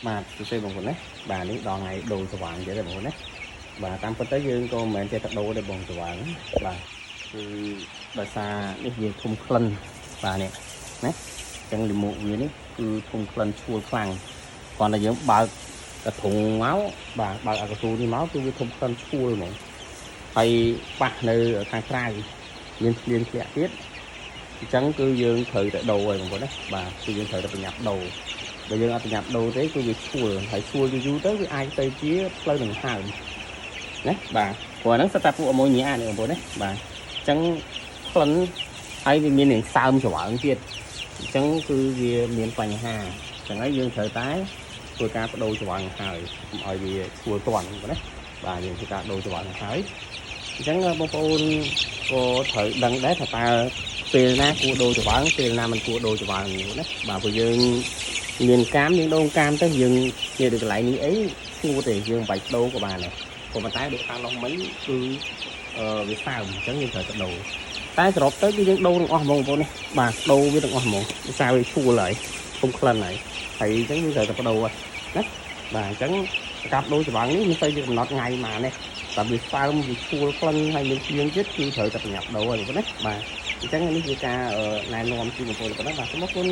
បាទសួស្តីបងប្អូនណាបាទនេះដល់ថ្ងៃដូរស្វាងទៀតបងប្អូនណាបាទតាមពិតទៅយើងក៏មិនមែនចេះតែដូរទេបងស្វាងបាទគឺដោយសារនេះវាធំក្លិនបាទនេះណាអញ្ចឹងលិមួកវានេះគឺធំក្លិនឈួលខ្លាំងគ្រាន់តែយើងបើកកធុងមកបាទបើកអាកស៊ូនេះមកគឺវាធំក្លិនឈួលហ្មងហើយប៉ះនៅខាងក្រៅមានធ្លាក់ទៀតអញ្ចឹងគឺយើងត្រូវតែដូរហើយបងប្អូនណាបាទគឺយើងត្រូវតែប្រញាប់ដូរបើយើងអត់ប្រញាប់ដូរទេគឺវាឈួលហើយឈួលយូរទៅវាអាចទៅជាផ្លូវដង្ហើមណាបាទព្រោះហ្នឹងសិតតែពួកអាម៉ូញ៉ានេះបងប្អូនណាបាទអញ្ចឹងក្លិនហើយវាមាននឹងសើមច្រវើងទៀតអញ្ចឹងគឺវាមានបញ្ហាអញ្ចឹងហើយយើងត្រូវតែធ្វើការបដូរច្រវើងហើយកុំឲ្យវាឈួលទាន់បងប្អូនណាបាទយើងធ្វើការដូរច្រវើងហើយអញ្ចឹងបងប្អូនក៏ត្រូវដឹងដែរថាតើពេលណាគួរដូរច្រវើងពេលណាមិនគួរដូរច្រវើងណាបាទព្រោះយើងមានកាមយើងដូរកាមទៅយើងជាកន្លែងនេះអីស្ងួតទេយើងមិនបាច់ដូរក៏បានដែរប៉ុន្តែដូចខាងនោះមិញគឺវាសើមអញ្ចឹងយើងត្រូវទៅដូរតែសរុបទៅគឺយើងដូរទាំងអស់ហ្មងបងប្អូននេះបាទដូរវាទាំងអស់ហ្មងវាសើវាឈួលហើយគុំក្លិនហើយអញ្ចឹងយើងត្រូវតែបដូរហើយណាបាទអញ្ចឹងកាប់ដូរច្រវើងនេះមិនទៅជាកំណត់ថ្ងៃម៉ានទេតែវាសើមវាឈួលក្លិនហើយមានគ្រឿងទៀតគឺត្រូវតែប្រញាប់ដូរហើយបងប្អូនណាបាទអញ្ចឹងនេះជាការណែនាំជូនបងប្អូនប៉ុណ្ណឹងបាទសូមអរគុណ